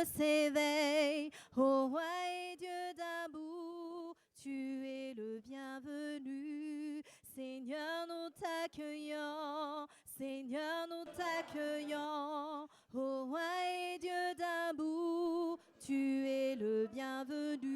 s'éveille, ô roi et Dieu d'amour, tu es le bienvenu. Seigneur, nous t'accueillons, Seigneur, nous t'accueillons, ô roi et Dieu d'amour, tu es le bienvenu.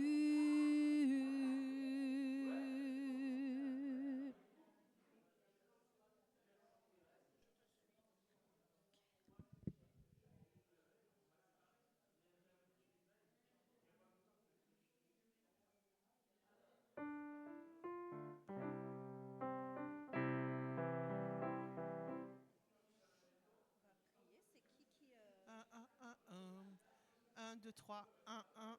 C'est qui 1, 1, 1, 1. 1, 2, 3, 1, 1.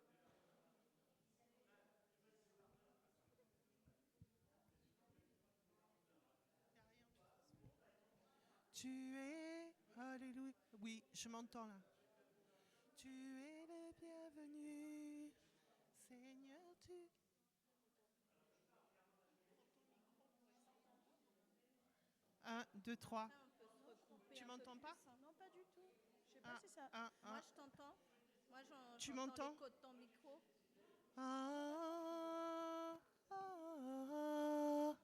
Tu es, alléluia. Oui, je m'entends là. Tu es le bienvenu, Seigneur, tu... 1, 2, 3. Tu m'entends pas? Non, pas du tout. Je sais pas 1, si ça. 1, Moi, 1. je t'entends. Moi, Tu j'entends m'entends? l'écho de ton micro. Ah, ah, ah.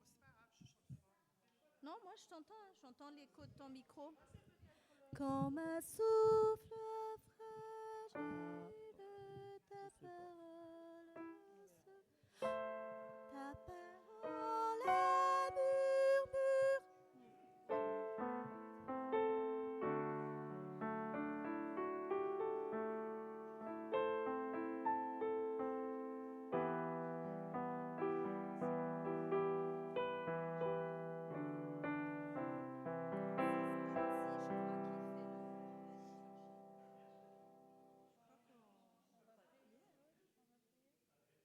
C'est pas grave, je chante fort. Non, moi, je t'entends. J'entends l'écho de ton micro. Comme un souffle fragile, ta parole, ta parole est murmure.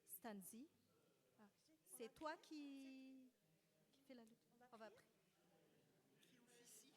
Stanzi. Ah, c'est toi qui fais la lutte. On va prier. Qui officie?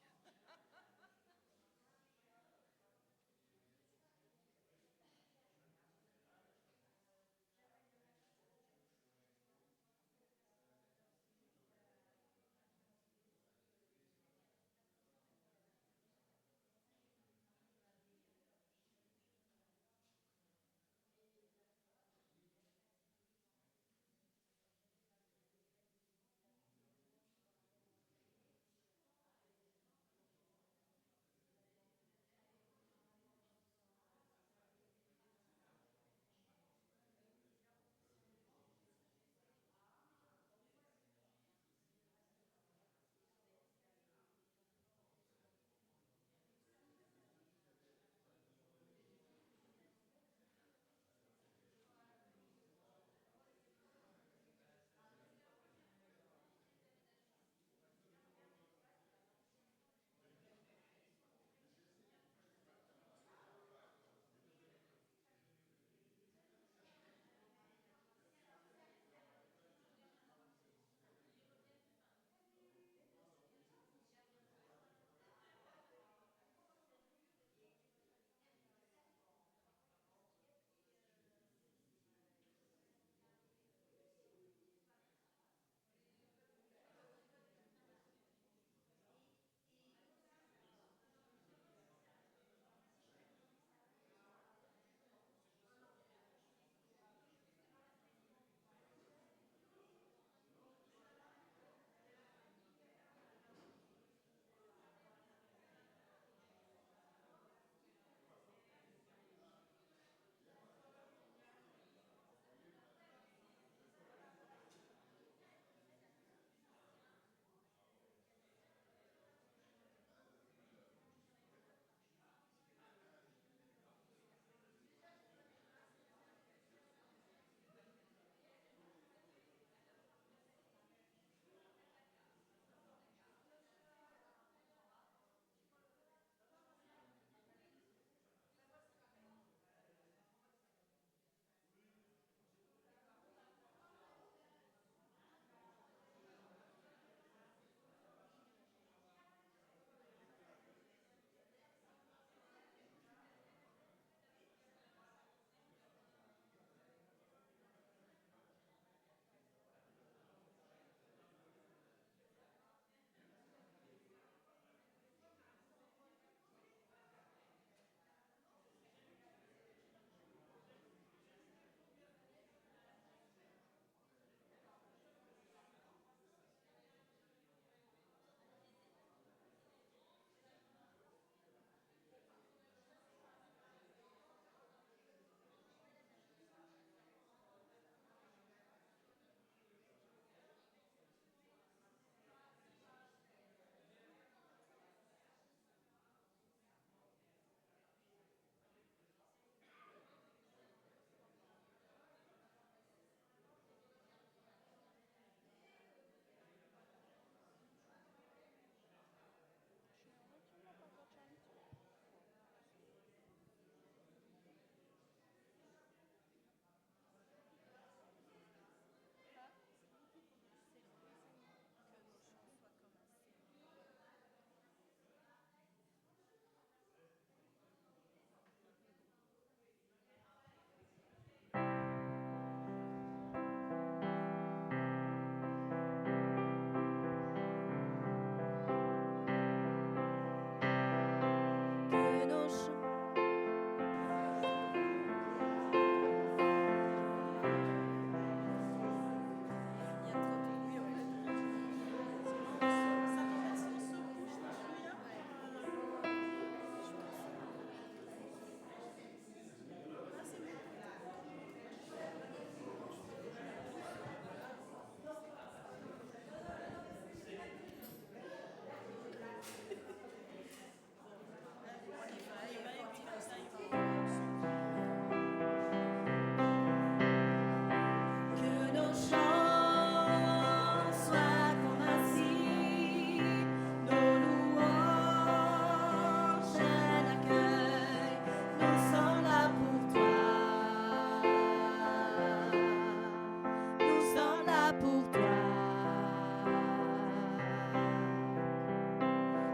nos chants.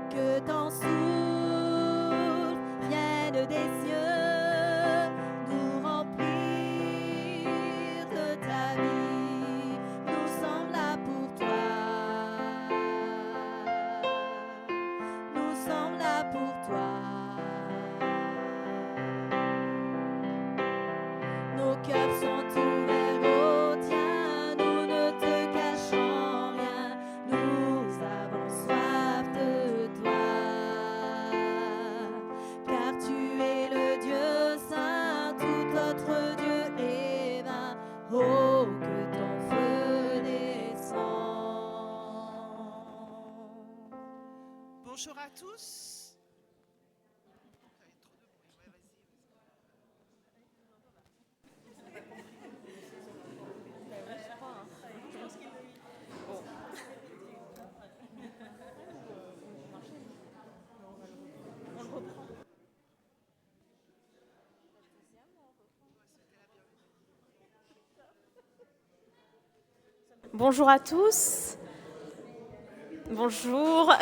Que ton souffle vienne des cieux, nous remplir de ta vie. Nous sommes là pour toi. Nous sommes là pour toi. Nos cœurs sont ouverts au tien, nous ne te cachons rien. Nous avons soif de toi, car tu es le Dieu saint, tout autre Dieu est vain. Oh, que ton feu descend. Bonjour à tous. Bonjour à tous. Bonjour.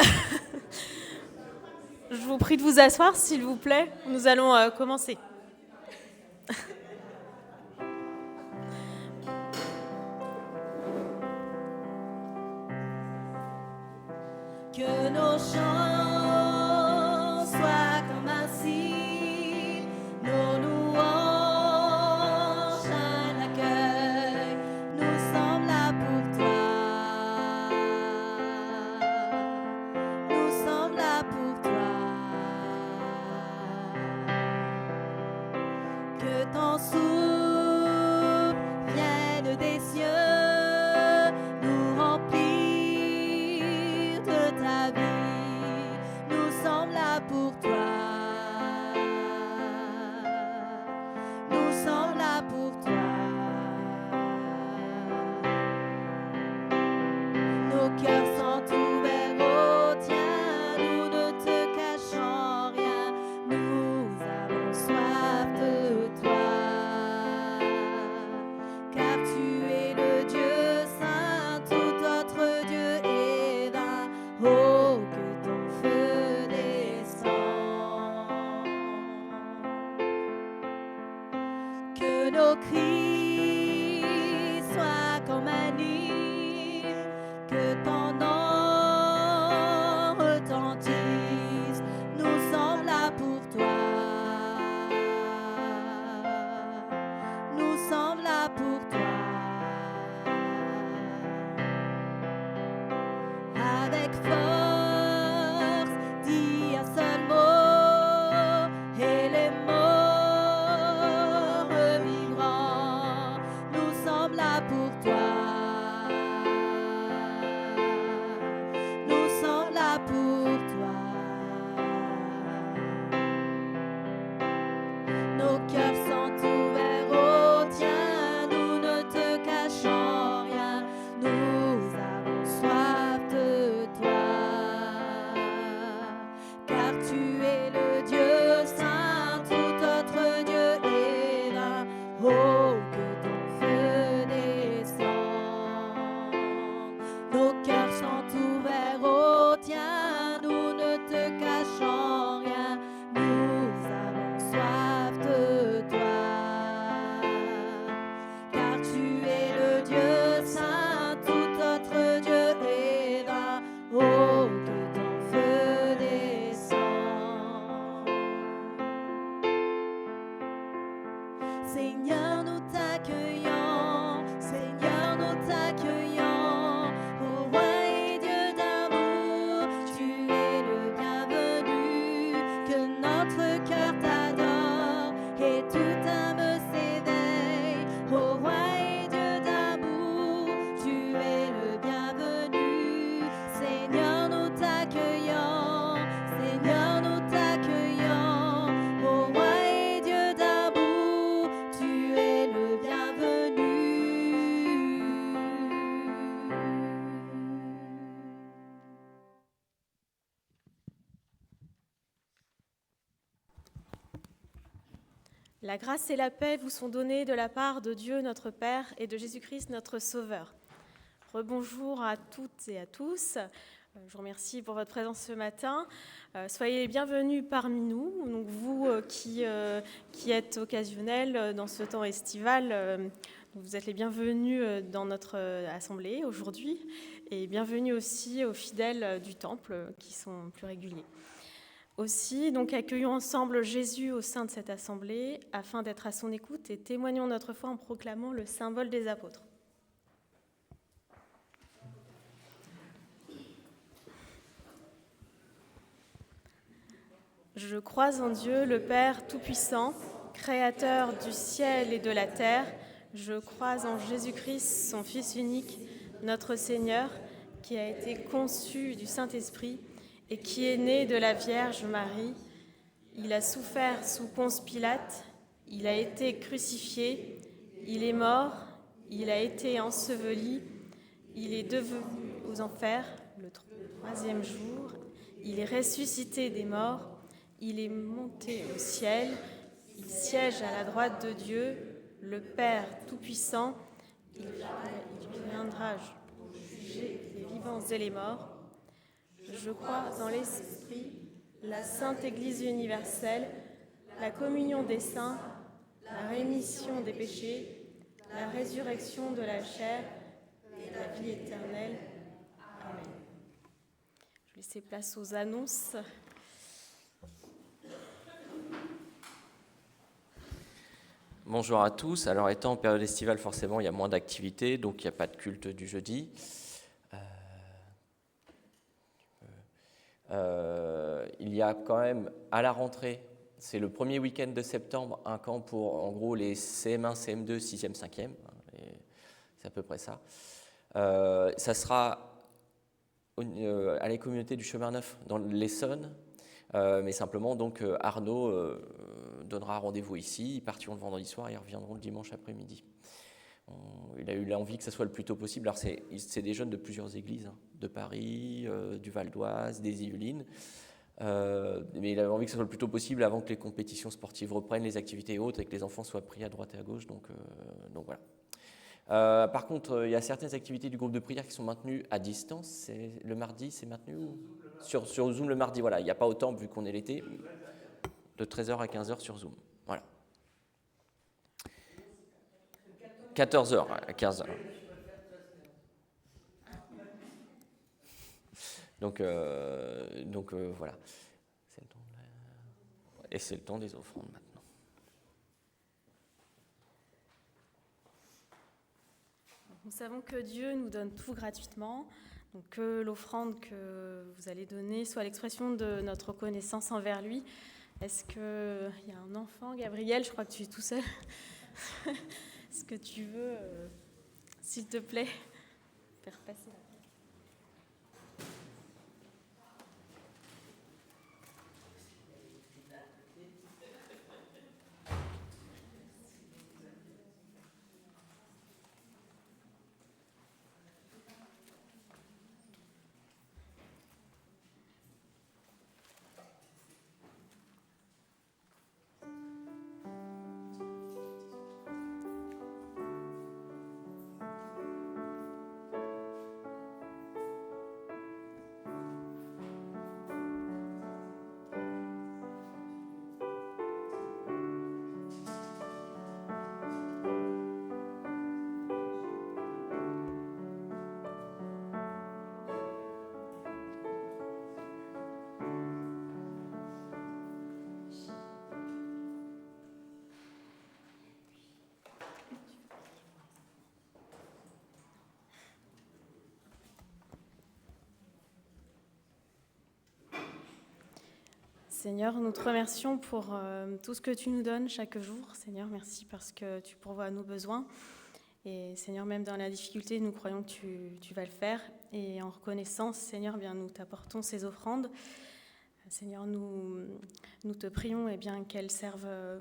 Je vous prie de vous asseoir, s'il vous plaît. Nous allons commencer. Que nos chants soient comme un signe, nos louanges un accueil. Nous sommes là pour toi. Nous sommes là pour toi. Que ton souffle vienne des cieux, nous remplir de ta vie. Nous sommes là pour toi. Nous sommes là pour toi. Nos cœurs sont ouverts au tien, nous ne te cachons rien. Nous avons soif de toi, car tu es le Dieu saint, tout autre Dieu est vain. Oh, que ton feu descend. Que nos cris soient comme un hymne, que ton nom retentisse. Nous sommes là pour toi. Nous sommes là pour toi. Avec force, dis un seul mot et les morts revivront. Nous sommes là pour toi. Nous sommes là pour toi. Nos cœurs sont ouverts au tien, nous ne te cachons rien. Nous avons soif de toi, car tu es le Dieu saint, tout autre Dieu est vain. Oh, que ton feu descend. La grâce et la paix vous sont données de la part de Dieu notre Père et de Jésus-Christ notre Sauveur. Rebonjour à toutes et à tous. Je vous remercie pour votre présence ce matin. Soyez les bienvenus parmi nous. Donc vous qui êtes occasionnels dans ce temps estival, vous êtes les bienvenus dans notre assemblée aujourd'hui et bienvenue aussi aux fidèles du temple qui sont plus réguliers. Aussi, donc, accueillons ensemble Jésus au sein de cette assemblée afin d'être à son écoute et témoignons notre foi en proclamant le symbole des apôtres. Je crois en Dieu, le Père Tout-Puissant, Créateur du ciel et de la terre. Je crois en Jésus-Christ, son Fils unique, notre Seigneur, qui a été conçu du Saint-Esprit et qui est né de la Vierge Marie. Il a souffert sous Ponce Pilate, il a été crucifié, il est mort, il a été enseveli, il est devenu aux enfers le troisième jour, il est ressuscité des morts, il est monté au ciel, il siège à la droite de Dieu, le Père Tout-Puissant, il viendra juger les vivants et les morts. Je crois en l'Esprit, la Sainte Église universelle, la communion des saints, la rémission des péchés, la résurrection de la chair et la vie éternelle. Amen. Je vais laisser place aux annonces. Bonjour à tous. Alors, étant en période estivale, forcément, il y a moins d'activités, donc il n'y a pas de culte du jeudi. Il y a quand même, à la rentrée, c'est le premier week-end de septembre, un camp pour, en gros, les CM1, CM2, 6e, 5e. C'est à peu près ça. Ça sera à la communauté du Chemin Neuf, dans l'Essonne. Mais simplement, donc, Arnaud donnera rendez-vous ici. Ils partiront le vendredi soir et ils reviendront le dimanche après-midi. Il a eu l'envie que ça soit le plus tôt possible. Alors, c'est des jeunes de plusieurs églises, hein, de Paris, du Val d'Oise, des Yvelines. Mais il avait envie que ce soit le plus tôt possible avant que les compétitions sportives reprennent, les activités hautes et que les enfants soient pris à droite et à gauche. Donc voilà. Par contre, il y a certaines activités du groupe de prière qui sont maintenues à distance. C'est le mardi, c'est maintenu sur Zoom le mardi. Voilà, il n'y a pas autant vu qu'on est l'été. De 13h à 15h sur Zoom. Voilà. 14h à 15h. Donc voilà. C'est le temps et c'est le temps des offrandes maintenant. Nous savons que Dieu nous donne tout gratuitement, donc que l'offrande que vous allez donner soit l'expression de notre reconnaissance envers lui. Est-ce qu'il y a un enfant, Gabriel? Je crois que tu es tout seul. Est-ce que tu veux, s'il te plaît, faire passer la... Seigneur, nous te remercions pour tout ce que tu nous donnes chaque jour. Seigneur, merci parce que tu pourvois à nos besoins. Et Seigneur, même dans la difficulté, nous croyons que tu vas le faire. Et en reconnaissance, Seigneur, bien, nous t'apportons ces offrandes. Seigneur, nous te prions qu'elles servent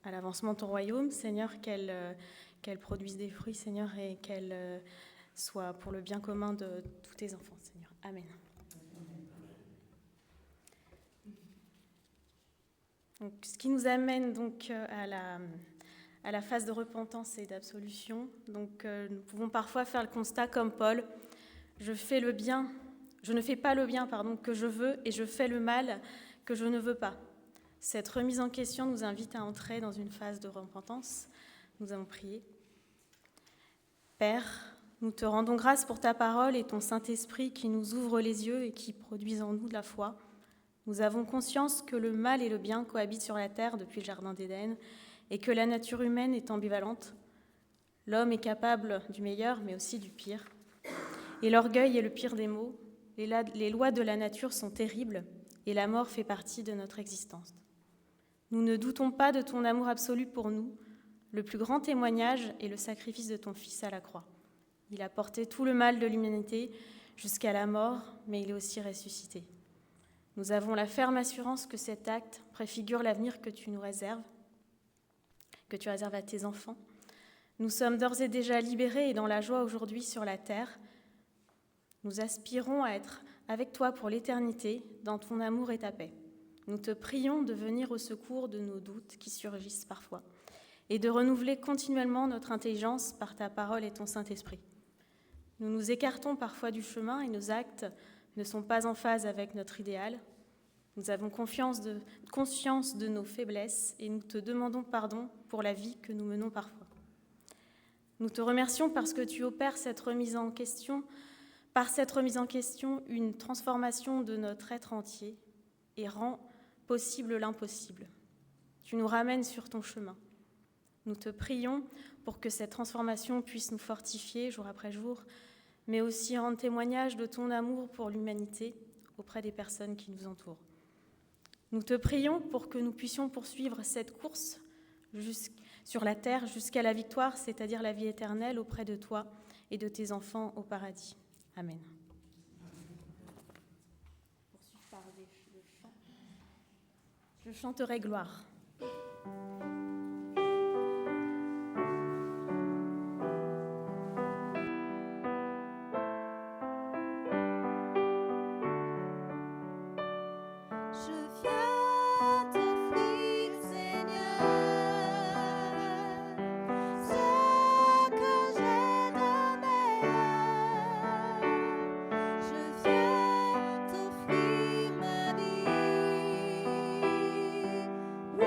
à l'avancement de ton royaume. Seigneur, qu'elles produisent des fruits, Seigneur, et qu'elles soient pour le bien commun de tous tes enfants, Seigneur. Amen. Donc, ce qui nous amène donc à la phase de repentance et d'absolution. Donc, nous pouvons parfois faire le constat comme Paul, je ne fais pas le bien que je veux et je fais le mal que je ne veux pas. Cette remise en question nous invite à entrer dans une phase de repentance. Nous allons prier. Père, nous te rendons grâce pour ta parole et ton Saint-Esprit qui nous ouvre les yeux et qui produisent en nous de la foi. Nous avons conscience que le mal et le bien cohabitent sur la terre depuis le Jardin d'Éden et que la nature humaine est ambivalente. L'homme est capable du meilleur, mais aussi du pire. Et l'orgueil est le pire des maux. Les lois de la nature sont terribles et la mort fait partie de notre existence. Nous ne doutons pas de ton amour absolu pour nous. Le plus grand témoignage est le sacrifice de ton Fils à la croix. Il a porté tout le mal de l'humanité jusqu'à la mort, mais il est aussi ressuscité. Nous avons la ferme assurance que cet acte préfigure l'avenir que tu nous réserves, que tu réserves à tes enfants. Nous sommes d'ores et déjà libérés et dans la joie aujourd'hui sur la terre. Nous aspirons à être avec toi pour l'éternité, dans ton amour et ta paix. Nous te prions de venir au secours de nos doutes qui surgissent parfois et de renouveler continuellement notre intelligence par ta parole et ton Saint-Esprit. Nous nous écartons parfois du chemin et nos actes ne sont pas en phase avec notre idéal. Nous avons conscience de nos faiblesses et nous te demandons pardon pour la vie que nous menons parfois. Nous te remercions parce que tu opères par cette remise en question une transformation de notre être entier et rends possible l'impossible. Tu nous ramènes sur ton chemin. Nous te prions pour que cette transformation puisse nous fortifier jour après jour, mais aussi rendre témoignage de ton amour pour l'humanité auprès des personnes qui nous entourent. Nous te prions pour que nous puissions poursuivre cette course sur la terre jusqu'à la victoire, c'est-à-dire la vie éternelle auprès de toi et de tes enfants au paradis. Amen. Je chanterai gloire. Oui,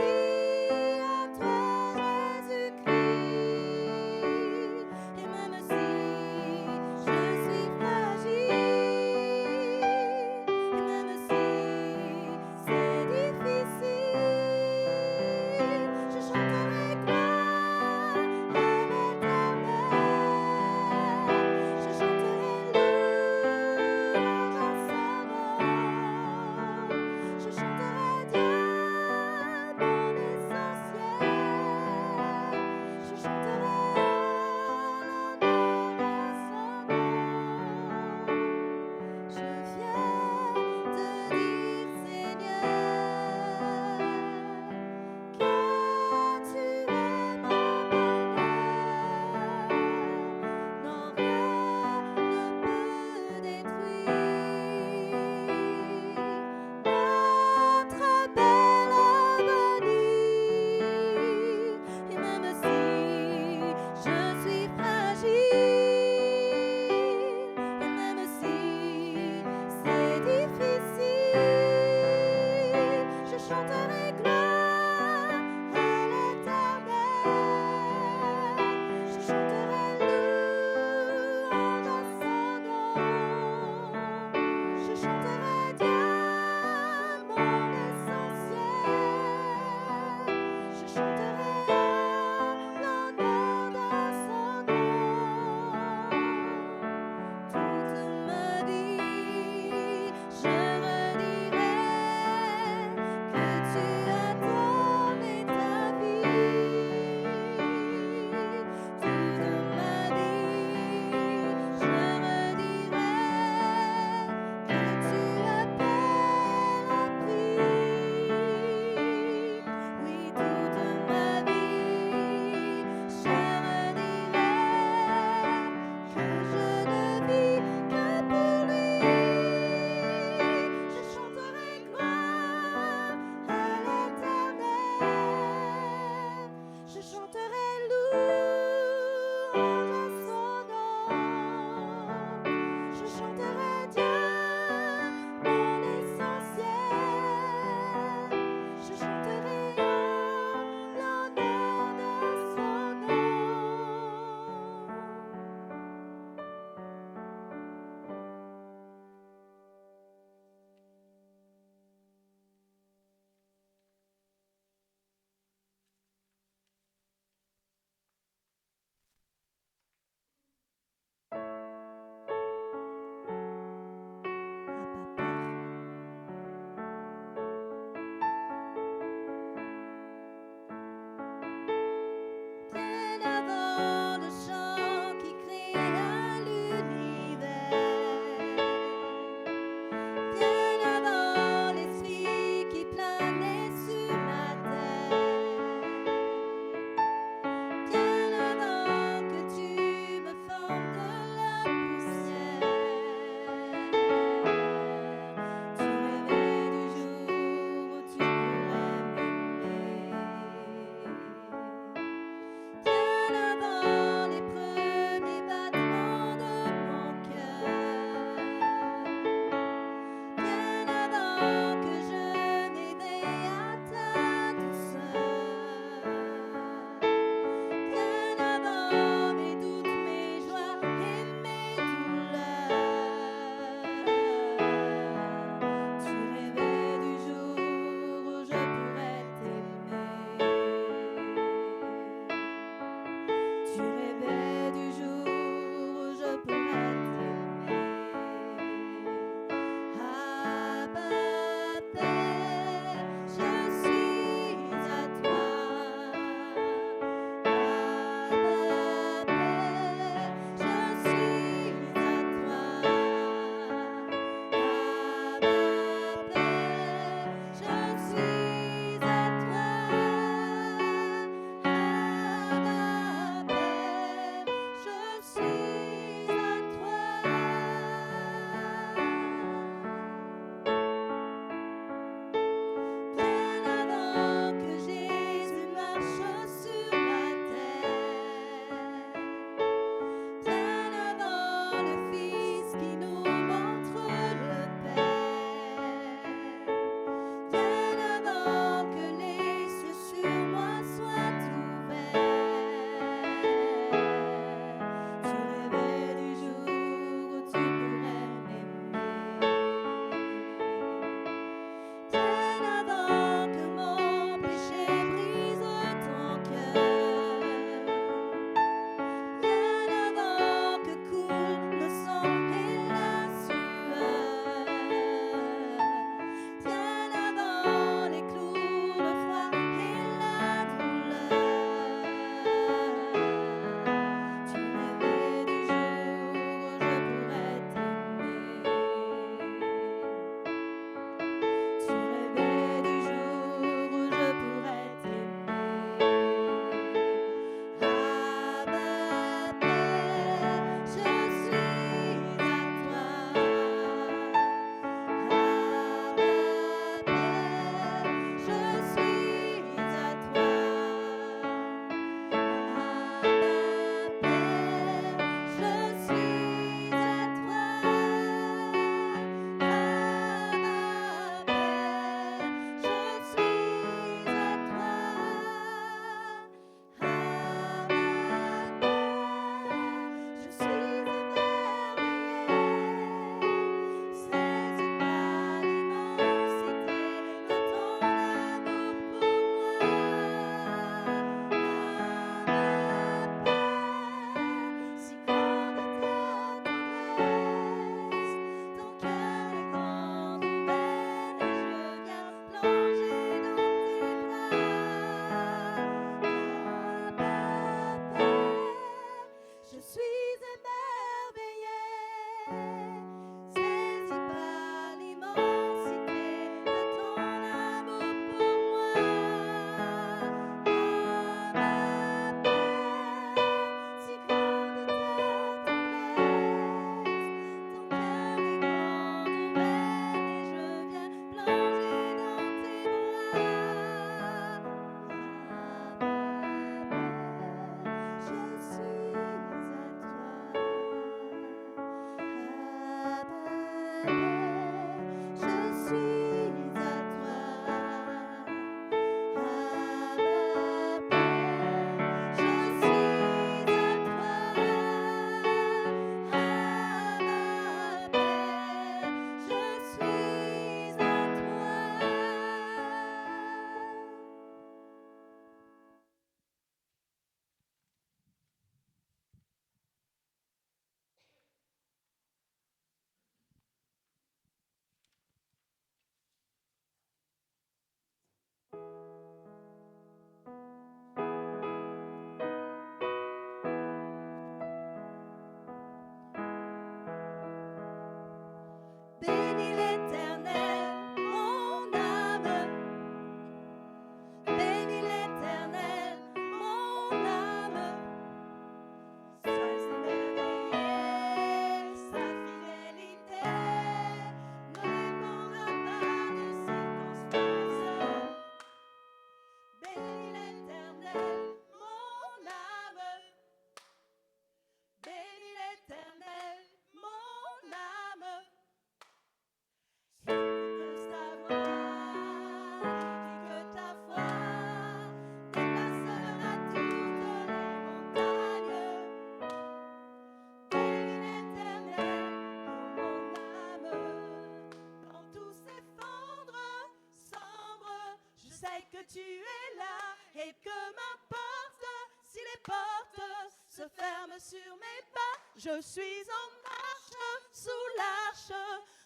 que tu es là et que m'importe si les portes se ferment sur mes pas. Je suis en marche sous l'arche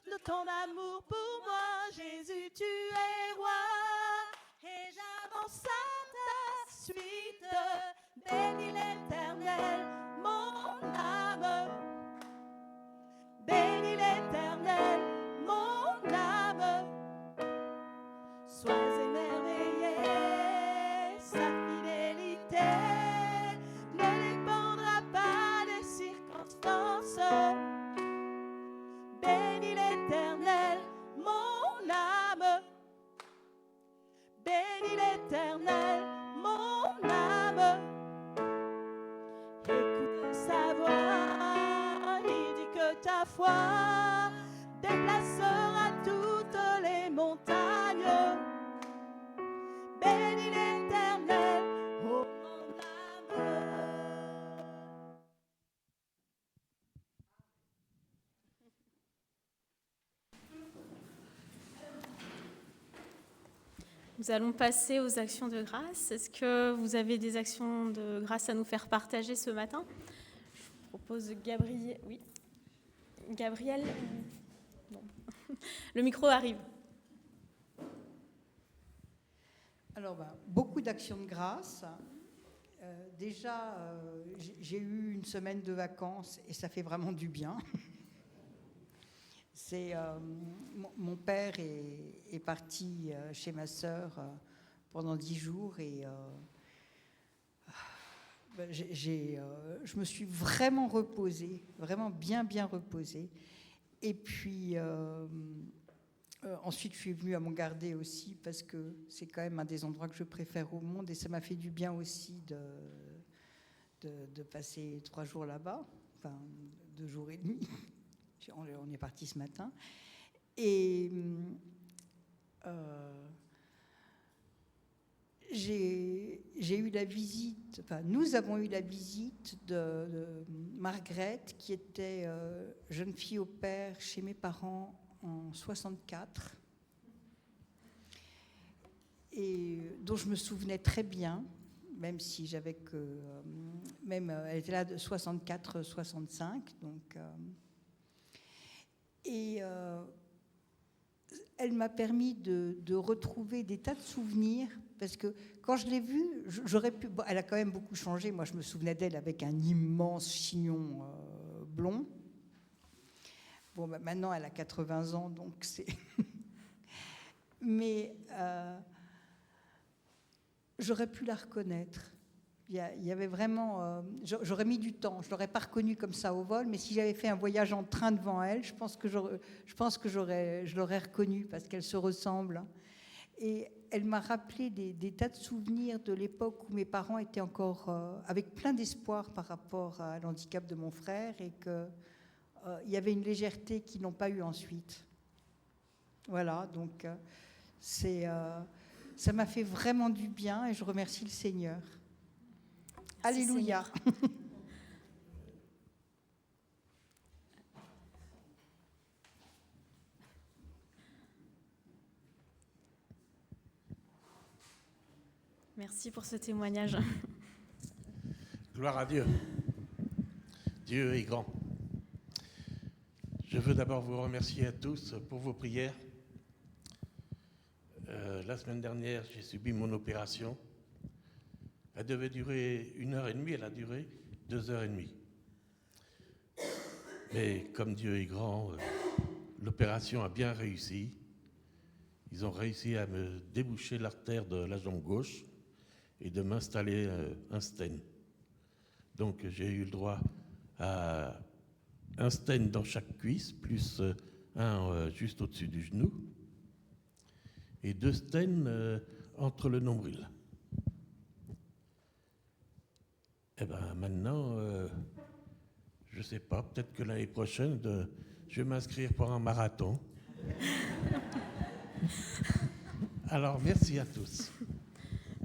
de ton amour pour moi. Jésus, tu es roi et j'avance à ta suite. Bénis l'Éternel, mon âme. Bénis l'Éternel, mon âme. Sois émerveillé, sa fidélité ne dépendra pas des circonstances. Bénis l'Éternel, mon âme. Bénis l'Éternel, mon âme. Écoute sa voix, il dit que ta foi déplacera toutes les montagnes. Bénis l'Éternel, ô mon âme. Nous allons passer aux actions de grâce. Est-ce que vous avez des actions de grâce à nous faire partager ce matin? Je propose Gabriel. Oui. Gabriel. Bon. Le micro arrive. Alors, beaucoup d'actions de grâce. Déjà, j'ai eu une semaine de vacances et ça fait vraiment du bien. Mon père est parti chez ma sœur pendant 10 jours et je me suis vraiment reposée, vraiment bien reposée. Et puis ensuite, je suis venue à Montgardé aussi parce que c'est quand même un des endroits que je préfère au monde et ça m'a fait du bien aussi de passer 3 jours là-bas, enfin 2 jours et demi. On est parti ce matin. Et j'ai eu la visite, enfin nous avons eu la visite de Margrethe, qui était jeune fille au père chez mes parents en 64, et dont je me souvenais très bien, même si j'avais que... elle était là de 64-65, donc... Et elle m'a permis de retrouver des tas de souvenirs, parce que quand je l'ai vue, j'aurais pu... Bon, elle a quand même beaucoup changé. Moi, je me souvenais d'elle avec un immense chignon blond. Bon, maintenant, elle a 80 ans, donc c'est... Mais j'aurais pu la reconnaître. Il y avait vraiment... j'aurais mis du temps. Je ne l'aurais pas reconnue comme ça au vol, mais si j'avais fait un voyage en train devant elle, je pense que je l'aurais reconnue parce qu'elle se ressemble. Et elle m'a rappelé des tas de souvenirs de l'époque où mes parents étaient encore avec plein d'espoir par rapport à l'handicap de mon frère et qu'il y avait une légèreté qu'ils n'ont pas eue ensuite. Voilà, donc ça m'a fait vraiment du bien et je remercie le Seigneur. Merci, Alléluia. Seigneur. Merci pour ce témoignage. Gloire à Dieu. Dieu est grand. Je veux d'abord vous remercier à tous pour vos prières. La semaine dernière, j'ai subi mon opération. Elle devait durer 1h30, elle a duré 2h30. Mais comme Dieu est grand, l'opération a bien réussi. Ils ont réussi à me déboucher l'artère de la jambe gauche et de m'installer un stent. Donc j'ai eu le droit à un stent dans chaque cuisse, plus un juste au-dessus du genou, et 2 stents entre le nombril. Eh bien maintenant, je ne sais pas, peut-être que l'année prochaine, je vais m'inscrire pour un marathon. Alors merci à tous.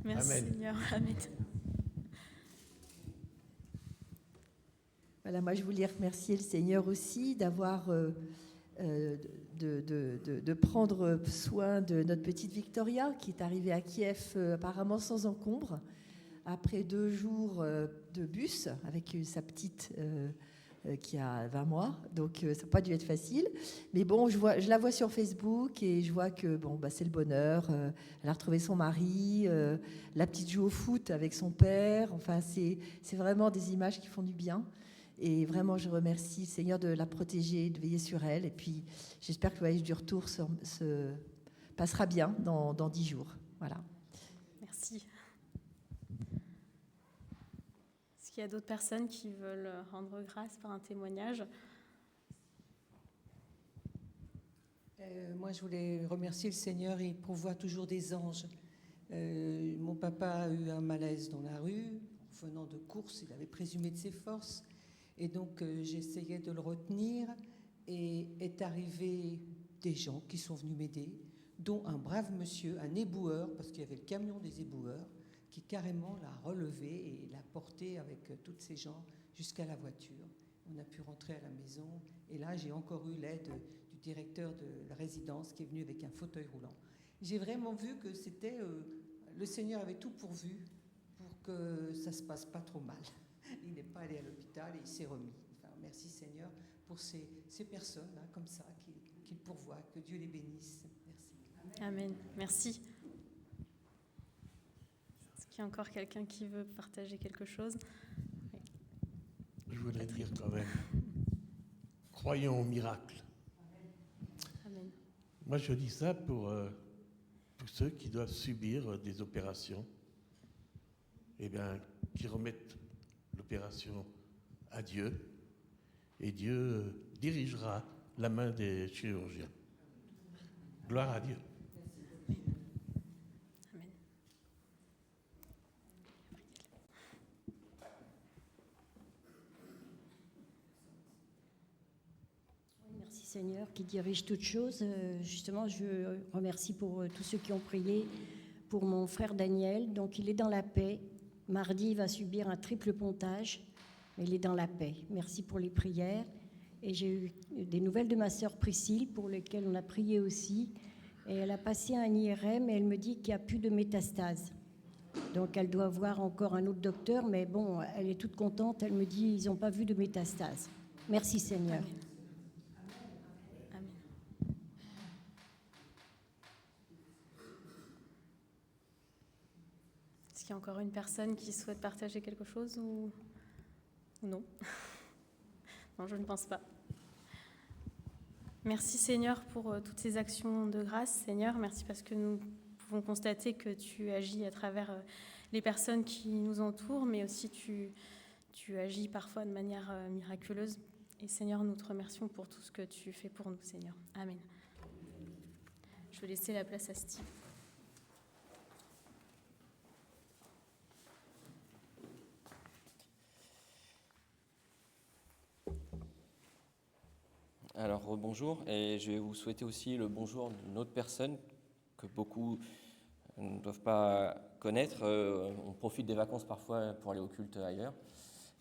Merci, Amen. Seigneur. Amen. Voilà, moi je voulais remercier le Seigneur aussi d'avoir de prendre soin de notre petite Victoria, qui est arrivée à Kiev apparemment sans encombre, après 2 jours de bus avec sa petite qui a 20 mois, donc ça n'a pas dû être facile. Mais bon, je la vois sur Facebook et je vois que bon, bah, c'est le bonheur. Elle a retrouvé son mari, la petite joue au foot avec son père. Enfin, c'est vraiment des images qui font du bien. Et vraiment, je remercie le Seigneur de la protéger, de veiller sur elle. Et puis, j'espère que le voyage du retour se passera bien dans 10 jours. Voilà. Merci. Est-ce qu'il y a d'autres personnes qui veulent rendre grâce par un témoignage ? Moi, je voulais remercier le Seigneur. Il pourvoit toujours des anges. Mon papa a eu un malaise dans la rue. Venant de course, il avait présumé de ses forces. Et donc, j'essayais de le retenir. Et est arrivé des gens qui sont venus m'aider, dont un brave monsieur, un éboueur, parce qu'il y avait le camion des éboueurs, qui carrément l'a relevé et l'a porté avec tous ces gens jusqu'à la voiture. On a pu rentrer à la maison. Et là, j'ai encore eu l'aide du directeur de la résidence qui est venu avec un fauteuil roulant. J'ai vraiment vu que c'était... le Seigneur avait tout pourvu pour que ça ne se passe pas trop mal. Il n'est pas allé à l'hôpital et il s'est remis. Enfin, merci Seigneur pour ces personnes là, comme ça qu'il pourvoit. Que Dieu les bénisse. Merci. Amen. Merci. Est-ce qu'il y a encore quelqu'un qui veut partager quelque chose ? Je voudrais dire quand même, croyons au miracle. Amen. Moi, je dis ça pour ceux qui doivent subir des opérations, eh bien, qui remettent l'opération à Dieu, et Dieu dirigera la main des chirurgiens. Gloire à Dieu. Amen. Merci Seigneur qui dirige toutes choses. Justement, je remercie pour tous ceux qui ont prié pour mon frère Daniel. Donc, il est dans la paix. Mardi, il va subir un triple pontage, mais il est dans la paix. Merci pour les prières. Et j'ai eu des nouvelles de ma sœur Priscille, pour lesquelles on a prié aussi. Et elle a passé un IRM et elle me dit qu'il n'y a plus de métastase. Donc, elle doit voir encore un autre docteur, mais bon, elle est toute contente. Elle me dit ils n'ont pas vu de métastase. Merci Seigneur. Amen. Amen. Est-ce qu'il y a encore une personne qui souhaite partager quelque chose ou non ? Non, je ne pense pas. Merci Seigneur pour toutes ces actions de grâce. Seigneur, merci parce que nous pouvons constater que tu agis à travers les personnes qui nous entourent, mais aussi tu agis parfois de manière miraculeuse. Et Seigneur, nous te remercions pour tout ce que tu fais pour nous, Seigneur. Amen. Je vais laisser la place à Steve. Alors, bonjour, et je vais vous souhaiter aussi le bonjour d'une autre personne que beaucoup ne doivent pas connaître. On profite des vacances parfois pour aller au culte ailleurs.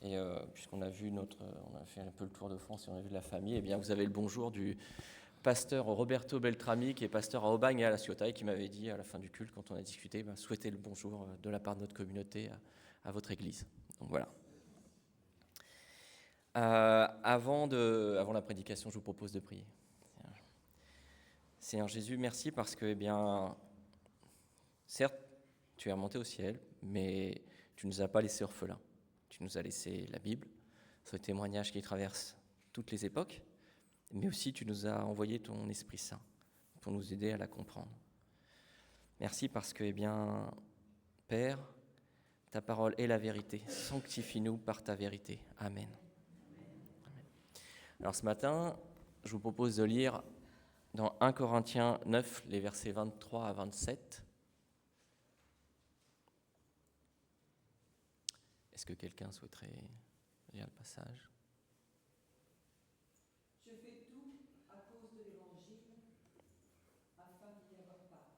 Et puisqu'on a vu on a fait un peu le tour de France et on a vu de la famille, eh bien vous avez le bonjour du pasteur Roberto Beltrami, qui est pasteur à Aubagne et à La Ciotat, et qui m'avait dit à la fin du culte, quand on a discuté, souhaiter le bonjour de la part de notre communauté à votre église. Donc voilà. Avant la prédication, je vous propose de prier. Seigneur Jésus, merci parce que, eh bien, certes, tu es remonté au ciel, mais tu ne nous as pas laissés orphelins. Tu nous as laissé la Bible, ce témoignage qui traverse toutes les époques, mais aussi tu nous as envoyé ton Esprit Saint pour nous aider à la comprendre. Merci parce que, eh bien, Père, ta parole est la vérité. Sanctifie-nous par ta vérité. Amen. Alors ce matin, je vous propose de lire dans 1 Corinthiens 9, les versets 23 à 27. Est-ce que quelqu'un souhaiterait lire le passage ? Je fais tout à cause de l'Évangile, afin d'y avoir part.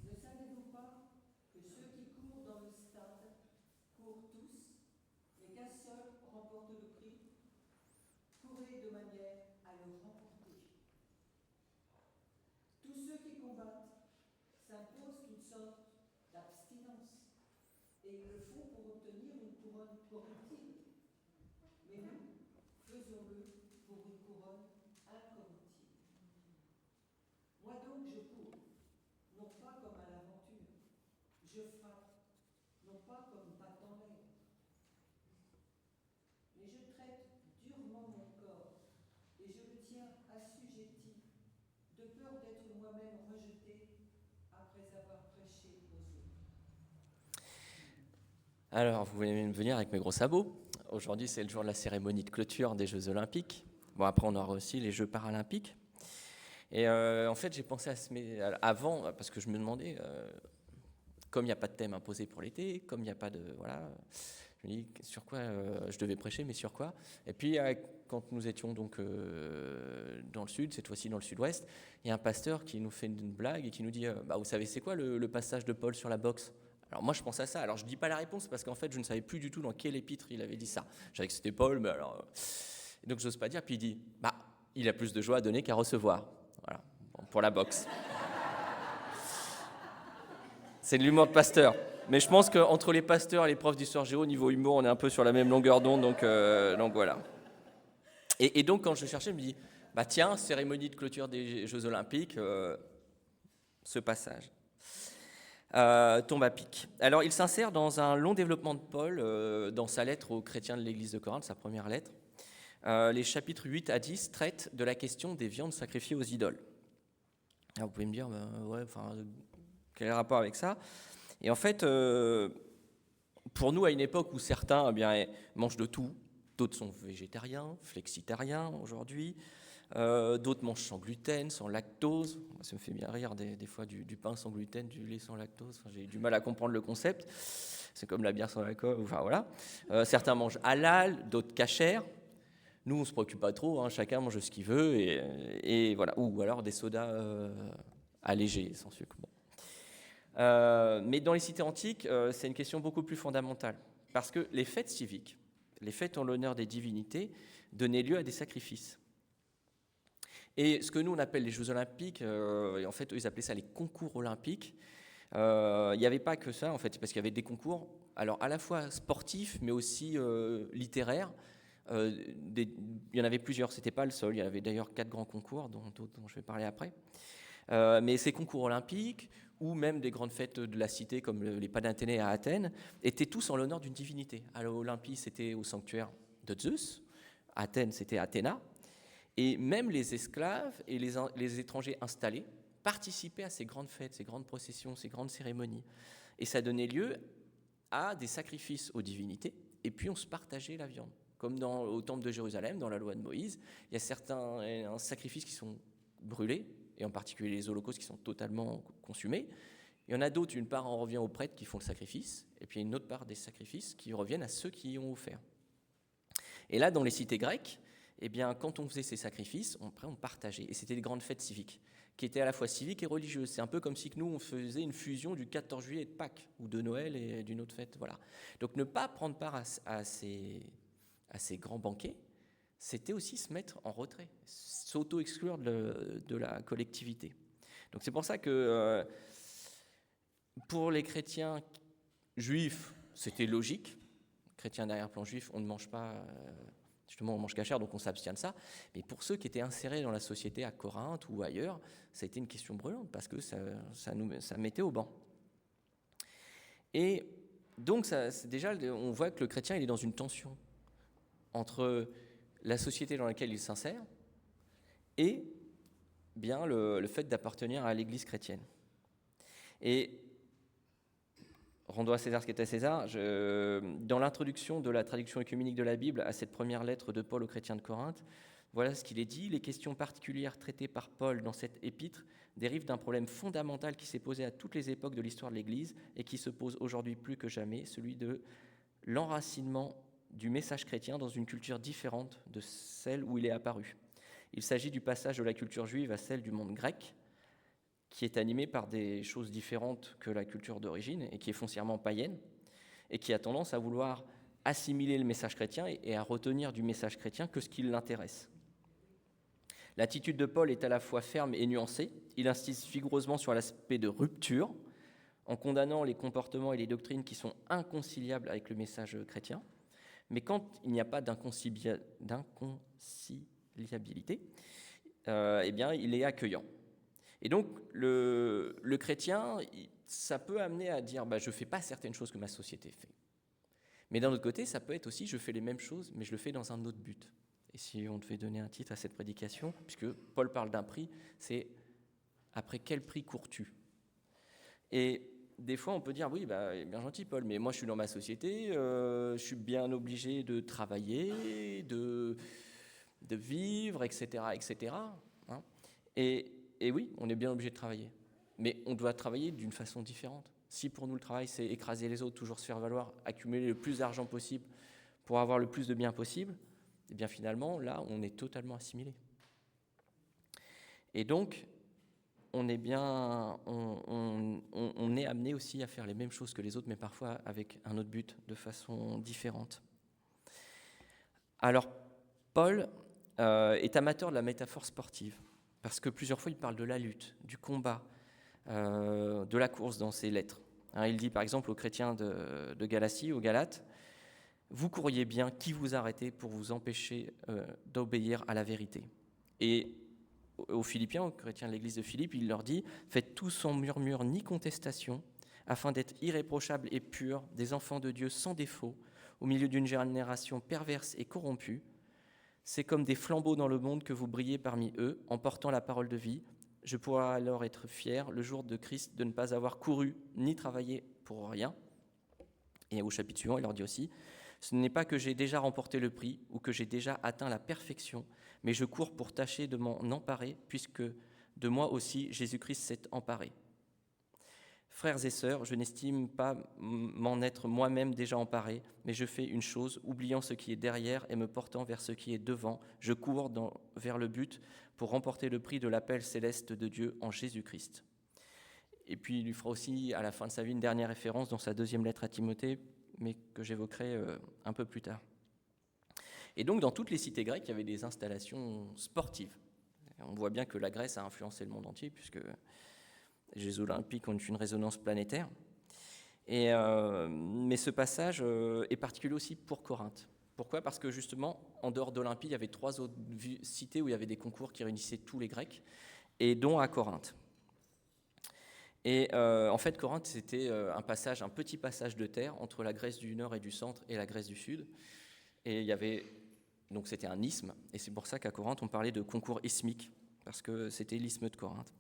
Ne savez-vous pas que ceux qui courent dans le stade courent tous, mais qu'un seul remporte le prix ? Courez de manière et ils le font pour obtenir une couronne corruptible. Mais nous, faisons-le pour une couronne incorruptible. Moi donc, je cours, non pas comme à l'aventure, je frappe, non pas comme battant l'air, mais je traite durement mon corps et je le tiens assujetti, de peur d'être moi-même rejeté après avoir prêché aux autres. Alors, vous voulez venir avec mes gros sabots. Aujourd'hui, c'est le jour de la cérémonie de clôture des Jeux Olympiques. Bon, après, on aura aussi les Jeux Paralympiques. Et en fait, j'ai pensé avant, parce que je me demandais, comme il n'y a pas de thème imposé pour l'été, comme il n'y a pas de... Voilà, je me dis sur quoi je devais prêcher, mais sur quoi. Et puis, quand nous étions donc dans le sud, cette fois-ci dans le sud-ouest, il y a un pasteur qui nous fait une blague et qui nous dit vous savez, c'est quoi le passage de Paul sur la boxe ? Alors moi, je pense à ça. Alors, je ne dis pas la réponse parce qu'en fait, je ne savais plus du tout dans quel épître il avait dit ça. Je savais que c'était Paul, mais alors... Et donc, je n'ose pas dire. Puis il dit, il a plus de joie à donner qu'à recevoir. Voilà, bon, pour la boxe. C'est de l'humour de pasteur. Mais je pense qu'entre les pasteurs et les profs d'histoire géo, niveau humour, on est un peu sur la même longueur d'onde. Donc voilà. Et donc, quand je cherchais, je me dis, tiens, cérémonie de clôture des Jeux Olympiques, ce passage. Tombe à pic. Alors, il s'insère dans un long développement de Paul dans sa lettre aux chrétiens de l'église de Corinthe, sa première lettre. Les chapitres 8 à 10 traitent de la question des viandes sacrifiées aux idoles. Alors, vous pouvez me dire, quel est le rapport avec ça ? Et en fait, pour nous, à une époque où certains mangent de tout, d'autres sont végétariens, flexitariens aujourd'hui, d'autres mangent sans gluten, sans lactose. Ça me fait bien rire des fois du pain sans gluten, du lait sans lactose. Enfin, j'ai du mal à comprendre le concept. C'est comme la bière sans alcool. Enfin voilà. Certains mangent halal, d'autres kasher. Nous, on ne se préoccupe pas trop. Chacun mange ce qu'il veut et voilà. Ou alors des sodas allégés, sans sucre. Bon. Mais dans les cités antiques, c'est une question beaucoup plus fondamentale. Parce que les fêtes civiques, les fêtes en l'honneur des divinités, donnaient lieu à des sacrifices. Et ce que nous, on appelle les Jeux Olympiques, en fait, eux, ils appelaient ça les concours olympiques. Il n'y avait pas que ça, en fait, parce qu'il y avait des concours, alors à la fois sportifs, mais aussi littéraires. Il y en avait plusieurs, c'était pas le seul. Il y avait d'ailleurs 4 grands concours, dont je vais parler après. Mais ces concours olympiques, ou même des grandes fêtes de la cité, comme les Panathénées à Athènes, étaient tous en l'honneur d'une divinité. À l'Olympie, c'était au sanctuaire de Zeus. À Athènes, c'était Athéna. Et même les esclaves et les étrangers installés participaient à ces grandes fêtes, ces grandes processions, ces grandes cérémonies. Et ça donnait lieu à des sacrifices aux divinités, et puis on se partageait la viande. Comme au temple de Jérusalem, dans la loi de Moïse, il y a certains sacrifices qui sont brûlés, et en particulier les holocaustes qui sont totalement consumés. Il y en a d'autres, une part en revient aux prêtres qui font le sacrifice, et puis une autre part des sacrifices qui reviennent à ceux qui y ont offert. Et là, dans les cités grecques, quand on faisait ces sacrifices, on partageait. Et c'était des grandes fêtes civiques, qui étaient à la fois civiques et religieuses. C'est un peu comme si nous, on faisait une fusion du 14 juillet et de Pâques, ou de Noël et d'une autre fête. Voilà. Donc ne pas prendre part à ces grands banquets, c'était aussi se mettre en retrait, s'auto-exclure de la collectivité. Donc c'est pour ça que pour les chrétiens juifs, c'était logique. Chrétiens d'arrière-plan juif, on ne mange pas... Justement, on mange cachère, donc on s'abstient de ça. Mais pour ceux qui étaient insérés dans la société à Corinthe ou ailleurs, ça a été une question brûlante parce que ça mettait au banc. Et donc, déjà, on voit que le chrétien, il est dans une tension entre la société dans laquelle il s'insère et bien le fait d'appartenir à l'Église chrétienne. Et rendons à César ce qui est à César. Dans l'introduction de la traduction œcuménique de la Bible à cette première lettre de Paul aux chrétiens de Corinthe, voilà ce qu'il est dit. Les questions particulières traitées par Paul dans cette épître dérivent d'un problème fondamental qui s'est posé à toutes les époques de l'histoire de l'Église et qui se pose aujourd'hui plus que jamais, celui de l'enracinement du message chrétien dans une culture différente de celle où il est apparu. Il s'agit du passage de la culture juive à celle du monde grec, qui est animée par des choses différentes que la culture d'origine et qui est foncièrement païenne et qui a tendance à vouloir assimiler le message chrétien et à retenir du message chrétien que ce qui l'intéresse. L'attitude de Paul est à la fois ferme et nuancée. Il insiste vigoureusement sur l'aspect de rupture en condamnant les comportements et les doctrines qui sont inconciliables avec le message chrétien. Mais quand il n'y a pas d'inconciliabilité, eh bien, il est accueillant. Et donc, le chrétien, ça peut amener à dire je ne fais pas certaines choses que ma société fait. Mais d'un autre côté, ça peut être aussi je fais les mêmes choses, mais je le fais dans un autre but. Et si on devait donner un titre à cette prédication, puisque Paul parle d'un prix, c'est « Après quel prix cours-tu » Et des fois, on peut dire « Oui, bien gentil, Paul, mais moi, je suis dans ma société, je suis bien obligé de travailler, de vivre, etc. etc. Hein. Et oui, on est bien obligé de travailler, mais on doit travailler d'une façon différente. Si pour nous, le travail, c'est écraser les autres, toujours se faire valoir, accumuler le plus d'argent possible pour avoir le plus de biens possible, et bien finalement, là, on est totalement assimilé. Et donc, on est amené aussi à faire les mêmes choses que les autres, mais parfois avec un autre but, de façon différente. Alors, Paul est amateur de la métaphore sportive, parce que plusieurs fois, il parle de la lutte, du combat, de la course dans ses lettres. Il dit par exemple aux chrétiens de Galatie, aux Galates, « Vous courriez bien, qui vous arrêtez pour vous empêcher d'obéir à la vérité ?» Et aux Philippiens, aux chrétiens de l'église de Philippe, il leur dit « Faites tout sans murmure ni contestation, afin d'être irréprochables et purs, des enfants de Dieu sans défaut, au milieu d'une génération perverse et corrompue. C'est comme des flambeaux dans le monde que vous brillez parmi eux, en portant la parole de vie. Je pourrai alors être fier, le jour de Christ, de ne pas avoir couru ni travaillé pour rien. » Et au chapitre suivant, il leur dit aussi « Ce n'est pas que j'ai déjà remporté le prix ou que j'ai déjà atteint la perfection, mais je cours pour tâcher de m'en emparer, puisque de moi aussi Jésus-Christ s'est emparé. Frères et sœurs, je n'estime pas m'en être moi-même déjà emparé, mais je fais une chose, oubliant ce qui est derrière et me portant vers ce qui est devant, je cours vers le but pour remporter le prix de l'appel céleste de Dieu en Jésus-Christ. » Et puis il lui fera aussi à la fin de sa vie une dernière référence dans sa deuxième lettre à Timothée, mais que j'évoquerai un peu plus tard. Et donc dans toutes les cités grecques, il y avait des installations sportives. On voit bien que la Grèce a influencé le monde entier, puisque les Jeux olympiques ont une résonance planétaire. Mais ce passage est particulier aussi pour Corinthe. Pourquoi ? Parce que justement, en dehors d'Olympie, il y avait 3 autres cités où il y avait des concours qui réunissaient tous les Grecs, et dont à Corinthe. Et en fait, Corinthe, c'était un petit passage de terre entre la Grèce du Nord et du Centre et la Grèce du Sud. Et il y avait, donc c'était un isthme, et c'est pour ça qu'à Corinthe, on parlait de concours isthmique, parce que c'était l'isthme de Corinthe.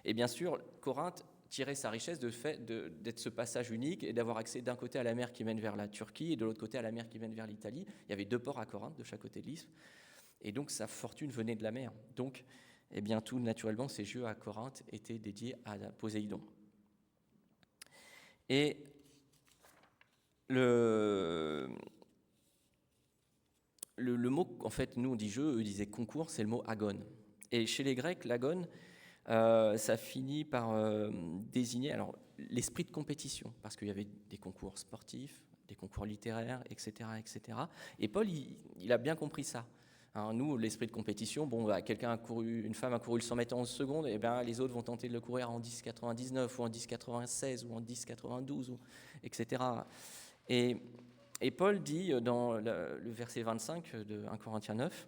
Et bien sûr, Corinthe tirait sa richesse d'être ce passage unique et d'avoir accès d'un côté à la mer qui mène vers la Turquie et de l'autre côté à la mer qui mène vers l'Italie. Il y avait 2 ports à Corinthe, de chaque côté de l'isthme, et donc sa fortune venait de la mer. Donc, eh bien, tout naturellement, ces jeux à Corinthe étaient dédiés à Poséidon. Et le mot, en fait, nous on dit jeu, eux disaient concours, c'est le mot agone. Et chez les Grecs, l'agone, ça finit par désigner l'esprit de compétition, parce qu'il y avait des concours sportifs, des concours littéraires, etc. etc. Et Paul, il a bien compris ça. Nous, l'esprit de compétition, une femme a couru le 100 mètres en 11 secondes, et bien les autres vont tenter de le courir en 10,99 ou en 10,96 ou en 10,92, etc. Et Paul dit dans le verset 25 de 1 Corinthiens 9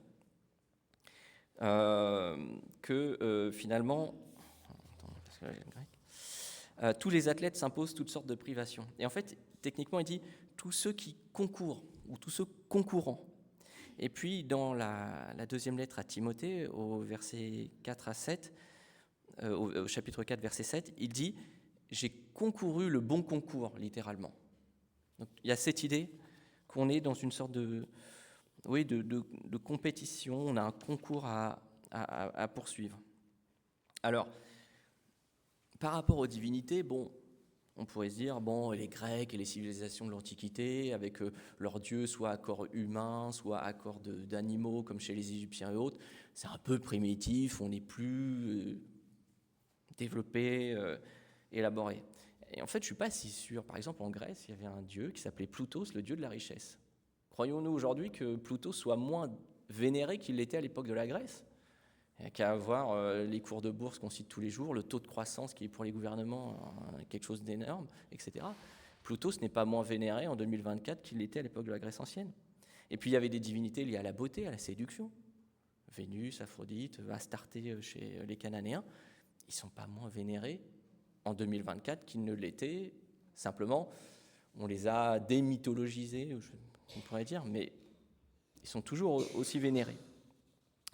que finalement, tous les athlètes s'imposent toutes sortes de privations. Et en fait, techniquement, il dit tous ceux qui concourent ou tous ceux concourants. Et puis, dans la deuxième lettre à Timothée, au verset 4 à 7, au chapitre 4, verset 7, il dit « J'ai concouru le bon concours », littéralement. Donc, il y a cette idée qu'on est dans une sorte de compétition, on a un concours à poursuivre. Alors, par rapport aux divinités, on pourrait se dire, les Grecs et les civilisations de l'Antiquité, avec leurs dieux, soit à corps humain, soit à corps d'animaux, comme chez les Égyptiens et autres, c'est un peu primitif, on n'est plus développé, élaboré. Et en fait, je ne suis pas si sûr. Par exemple, en Grèce, il y avait un dieu qui s'appelait Ploutos, le dieu de la richesse. Croyons-nous aujourd'hui que Ploutos soit moins vénéré qu'il l'était à l'époque de la Grèce ? Il n'y a qu'à voir les cours de bourse qu'on cite tous les jours, le taux de croissance qui est pour les gouvernements quelque chose d'énorme, etc. Pluto, ce n'est pas moins vénéré en 2024 qu'il l'était à l'époque de la Grèce ancienne. Et puis il y avait des divinités liées à la beauté, à la séduction. Vénus, Aphrodite, Astarté chez les Cananéens, ils ne sont pas moins vénérés en 2024 qu'ils ne l'étaient. Simplement, on les a démythologisés, on pourrait dire, mais ils sont toujours aussi vénérés.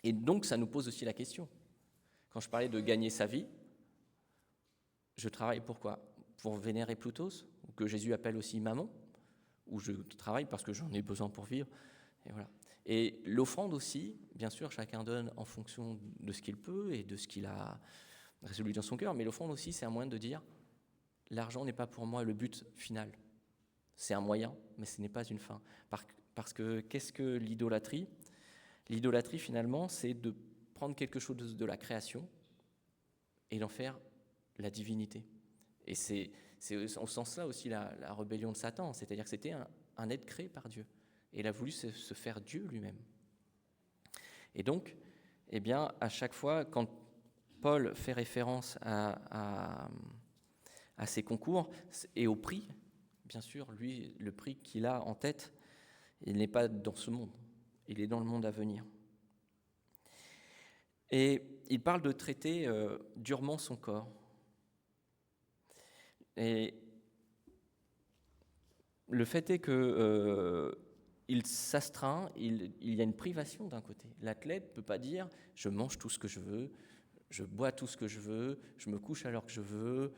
Et donc, ça nous pose aussi la question. Quand je parlais de gagner sa vie, je travaille pour quoi ? Pour vénérer Plutos, que Jésus appelle aussi Mammon, ou je travaille parce que j'en ai besoin pour vivre. Et voilà. Et l'offrande aussi, bien sûr, chacun donne en fonction de ce qu'il peut et de ce qu'il a résolu dans son cœur, mais l'offrande aussi, c'est un moyen de dire l'argent n'est pas pour moi le but final. C'est un moyen, mais ce n'est pas une fin. Parce que qu'est-ce que l'idolâtrie ? L'idolâtrie, finalement, c'est de prendre quelque chose de la création et d'en faire la divinité. Et c'est au sens-là aussi la rébellion de Satan, c'est-à-dire que c'était un être créé par Dieu. Et il a voulu se faire Dieu lui-même. Et donc, eh bien, à chaque fois, quand Paul fait référence à ces concours et au prix, bien sûr, lui, le prix qu'il a en tête, il n'est pas dans ce monde, il est dans le monde à venir. Et il parle de traiter durement son corps. Et le fait est que il s'astreint, il y a une privation d'un côté. L'athlète ne peut pas dire « je mange tout ce que je veux, je bois tout ce que je veux, je me couche à l'heure que je veux,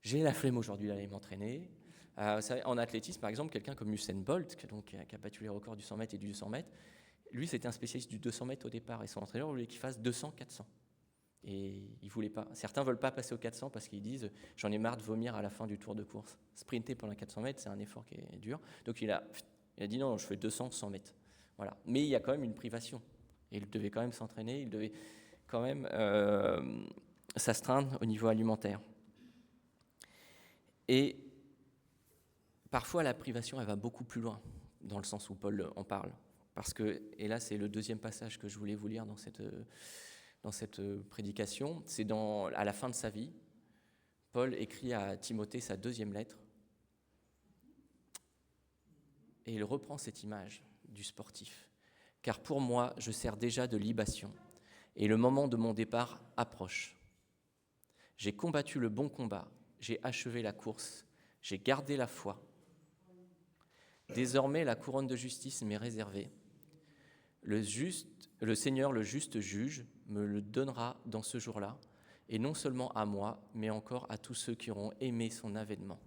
j'ai la flemme aujourd'hui d'aller m'entraîner ». En athlétisme, par exemple, quelqu'un comme Usain Bolt, qui a battu les records du 100 mètres et du 200 mètres, lui, c'était un spécialiste du 200 mètres au départ, et son entraîneur voulait qu'il fasse 200-400. Et il ne voulait pas. Certains ne veulent pas passer au 400 parce qu'ils disent « j'en ai marre de vomir à la fin du tour de course ». Sprinter pendant 400 mètres, c'est un effort qui est dur. Donc il a dit « non, je fais 200-100 mètres ». Voilà. Mais il y a quand même une privation. Et il devait quand même s'entraîner, il devait quand même s'astreindre au niveau alimentaire. Et parfois, la privation, elle va beaucoup plus loin, dans le sens où Paul en parle. Parce que, et là, c'est le deuxième passage que je voulais vous lire dans cette prédication, c'est à la fin de sa vie, Paul écrit à Timothée sa deuxième lettre, et il reprend cette image du sportif. « Car pour moi, je sers déjà de libation, et le moment de mon départ approche. J'ai combattu le bon combat, j'ai achevé la course, j'ai gardé la foi. Désormais, la couronne de justice m'est réservée. Le Seigneur, le juste juge, me le donnera dans ce jour-là, et non seulement à moi, mais encore à tous ceux qui auront aimé son avènement. »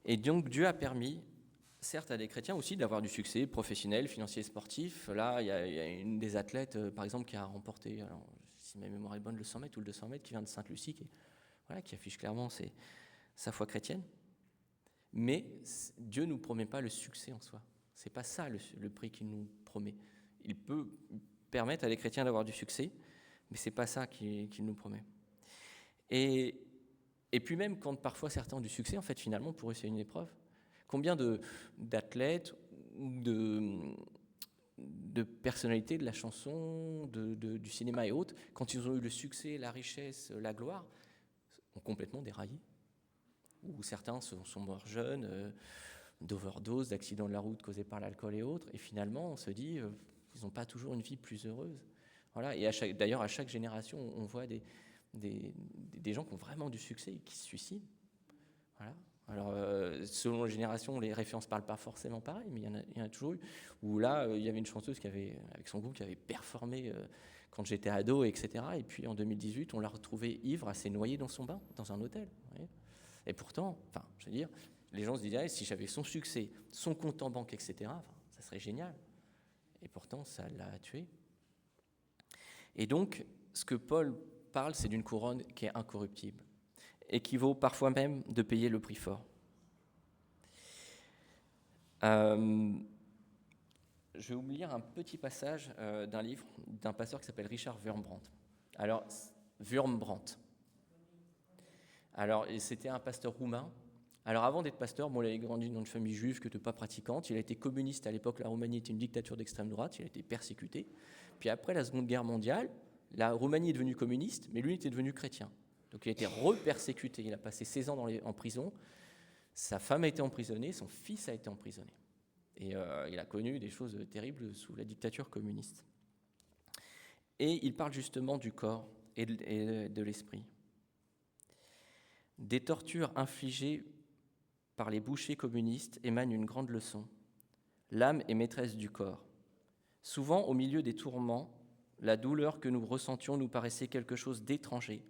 Et donc Dieu a permis, certes à des chrétiens aussi, d'avoir du succès professionnel, financier, sportif. Là, il y a une des athlètes, par exemple, qui a remporté, alors, si ma mémoire est bonne, le 100 mètres ou le 200 mètres, qui vient de Sainte-Lucie, qui affiche clairement sa foi chrétienne. Mais Dieu ne nous promet pas le succès en soi. Ce n'est pas ça le prix qu'il nous promet. Il peut permettre à des chrétiens d'avoir du succès, mais ce n'est pas ça qu'il nous promet. Et puis même quand parfois certains ont du succès, en fait finalement pour eux c'est une épreuve. Combien d'athlètes ou de personnalités de la chanson, du cinéma et autres, quand ils ont eu le succès, la richesse, la gloire, ont complètement déraillé. Ou certains sont morts jeunes, d'overdose, d'accidents de la route causés par l'alcool et autres, et finalement on se dit ils n'ont pas toujours une vie plus heureuse. Voilà. Et d'ailleurs à chaque génération on voit des gens qui ont vraiment du succès et qui se suicident. Voilà. Alors selon les générations les références ne parlent pas forcément pareil, mais il y en a toujours eu. Où là il y avait une chanteuse avec son groupe qui avait performé quand j'étais ado, etc. Et puis en 2018 on l'a retrouvée ivre, à s'est noyée dans son bain, dans un hôtel. Vous voyez. Et pourtant, je veux dire, les gens se disaient, si j'avais son succès, son compte en banque, etc., ça serait génial. Et pourtant, ça l'a tué. Et donc, ce que Paul parle, c'est d'une couronne qui est incorruptible et qui vaut parfois même de payer le prix fort. Je vais vous lire un petit passage d'un livre d'un pasteur qui s'appelle Richard Wurmbrandt. Alors, Wurmbrandt. Alors, c'était un pasteur roumain Alors avant d'être pasteur, bon, il a grandi dans une famille juive qui n'était pas pratiquante. Il a été communiste à l'époque, la Roumanie était une dictature d'extrême droite, il a été persécuté. Puis après la Seconde Guerre mondiale, la Roumanie est devenue communiste, mais lui était devenu chrétien. Donc il a été repersécuté, il a passé 16 ans en prison. Sa femme a été emprisonnée, son fils a été emprisonné. Et il a connu des choses terribles sous la dictature communiste. Et il parle justement du corps et de l'esprit. Des tortures infligées par les bouchers communistes émane une grande leçon. L'âme est maîtresse du corps. Souvent, au milieu des tourments, la douleur que nous ressentions nous paraissait quelque chose d'étranger,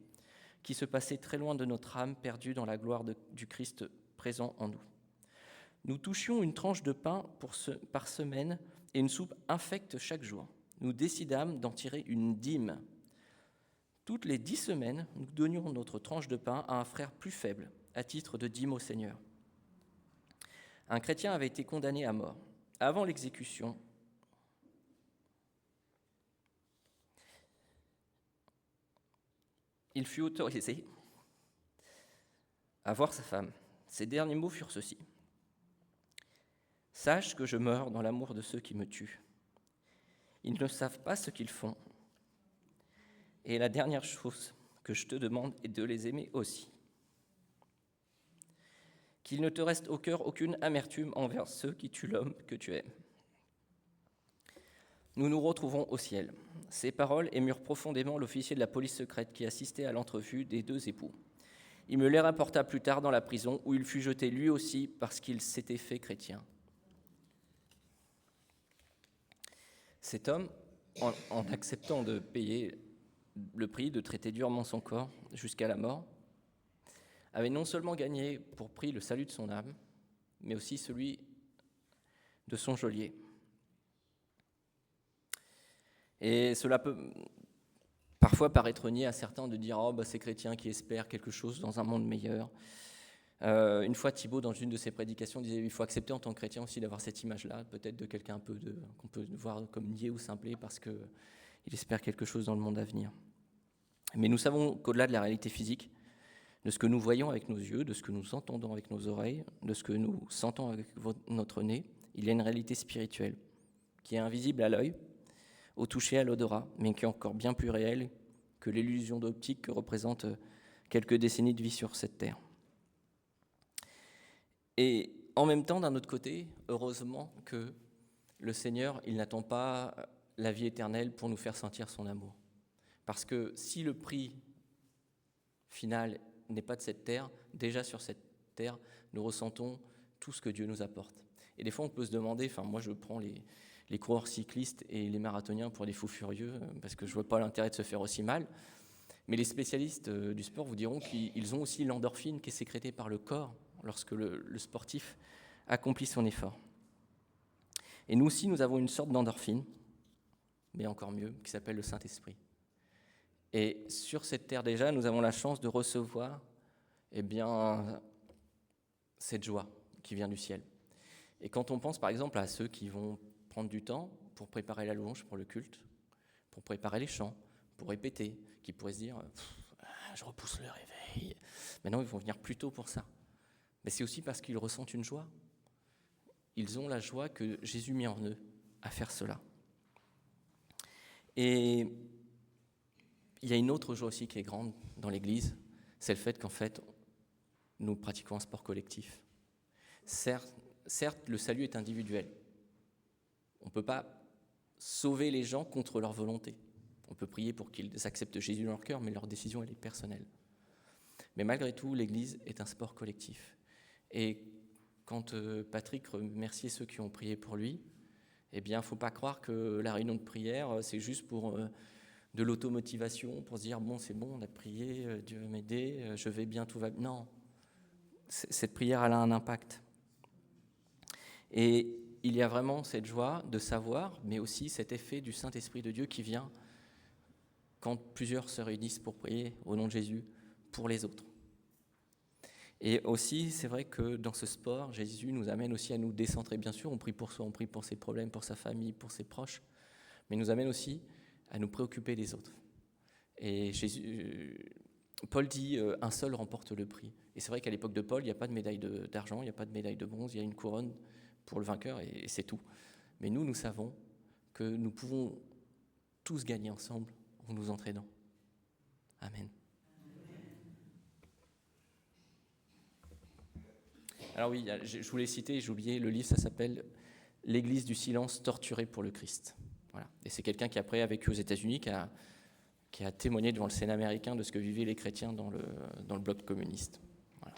qui se passait très loin de notre âme perdue dans la gloire du Christ présent en nous. Nous touchions une tranche de pain par semaine et une soupe infecte chaque jour. Nous décidâmes d'en tirer une dîme. Toutes les 10 semaines, nous donnions notre tranche de pain à un frère plus faible, à titre de dîme au Seigneur. Un chrétien avait été condamné à mort. Avant l'exécution, il fut autorisé à voir sa femme. Ses derniers mots furent ceux-ci. « Sache que je meurs dans l'amour de ceux qui me tuent. Ils ne savent pas ce qu'ils font. Et la dernière chose que je te demande est de les aimer aussi. Qu'il ne te reste au cœur aucune amertume envers ceux qui tuent l'homme que tu aimes. » Nous nous retrouvons au ciel. Ces paroles émurent profondément l'officier de la police secrète qui assistait à l'entrevue des deux époux. Il me les rapporta plus tard dans la prison où il fut jeté lui aussi parce qu'il s'était fait chrétien. Cet homme, en acceptant de payer le prix, de traiter durement son corps jusqu'à la mort, avait non seulement gagné pour prix le salut de son âme, mais aussi celui de son geôlier. Et cela peut parfois paraître niais à certains de dire « Oh, ces chrétiens qui espèrent quelque chose dans un monde meilleur ». Une fois, Thibaut, dans une de ses prédications, disait « Il faut accepter en tant que chrétien aussi d'avoir cette image-là, peut-être de quelqu'un qu'on peut voir comme niais ou simplé parce qu'il espère quelque chose dans le monde à venir ». Mais nous savons qu'au-delà de la réalité physique, de ce que nous voyons avec nos yeux, de ce que nous entendons avec nos oreilles, de ce que nous sentons avec notre nez, il y a une réalité spirituelle qui est invisible à l'œil, au toucher, à l'odorat, mais qui est encore bien plus réelle que l'illusion d'optique que représentent quelques décennies de vie sur cette terre. Et en même temps, d'un autre côté, heureusement que le Seigneur, il n'attend pas la vie éternelle pour nous faire sentir son amour. Parce que si le prix final n'est pas de cette terre, déjà sur cette terre, nous ressentons tout ce que Dieu nous apporte. Et des fois, on peut se demander, moi je prends les coureurs cyclistes et les marathoniens pour des fous furieux, parce que je ne vois pas l'intérêt de se faire aussi mal. Mais les spécialistes du sport vous diront qu'ils ont aussi l'endorphine qui est sécrétée par le corps lorsque le sportif accomplit son effort. Et nous aussi, nous avons une sorte d'endorphine, mais encore mieux, qui s'appelle le Saint-Esprit. Et sur cette terre déjà, nous avons la chance de recevoir cette joie qui vient du ciel. Et quand on pense par exemple à ceux qui vont prendre du temps pour préparer la louange pour le culte, pour préparer les chants, pour répéter, qui pourraient se dire « je repousse le réveil ». Maintenant, ils vont venir plus tôt pour ça. Mais c'est aussi parce qu'ils ressentent une joie. Ils ont la joie que Jésus mit en eux à faire cela. Et il y a une autre joie aussi qui est grande dans l'Église, c'est le fait qu'en fait, nous pratiquons un sport collectif. Certes, le salut est individuel. On ne peut pas sauver les gens contre leur volonté. On peut prier pour qu'ils acceptent Jésus dans leur cœur, mais leur décision, elle est personnelle. Mais malgré tout, l'Église est un sport collectif. Et quand Patrick remerciait ceux qui ont prié pour lui, il ne faut pas croire que la réunion de prière, c'est juste pour de l'automotivation, pour se dire « bon, c'est bon, on a prié, Dieu va m'aider, je vais bien, tout va bien ». Non, cette prière, elle a un impact. Et il y a vraiment cette joie de savoir, mais aussi cet effet du Saint-Esprit de Dieu qui vient quand plusieurs se réunissent pour prier au nom de Jésus pour les autres. Et aussi, c'est vrai que dans ce sport, Jésus nous amène aussi à nous décentrer. Bien sûr, on prie pour soi, on prie pour ses problèmes, pour sa famille, pour ses proches, mais il nous amène aussi à nous préoccuper des autres. Et Jésus, Paul dit « un seul remporte le prix ». Et c'est vrai qu'à l'époque de Paul, il n'y a pas de médaille d'argent, il n'y a pas de médaille de bronze, il y a une couronne pour le vainqueur et c'est tout. Mais nous savons que nous pouvons tous gagner ensemble en nous entraînant. Amen. Alors oui, je voulais citer, j'ai oublié, le livre, ça s'appelle « L'Église du silence torturée pour le Christ ». Voilà. Et c'est quelqu'un qui après a vécu aux États-Unis, qui a témoigné devant le Sénat américain de ce que vivaient les chrétiens dans le bloc communiste. Voilà.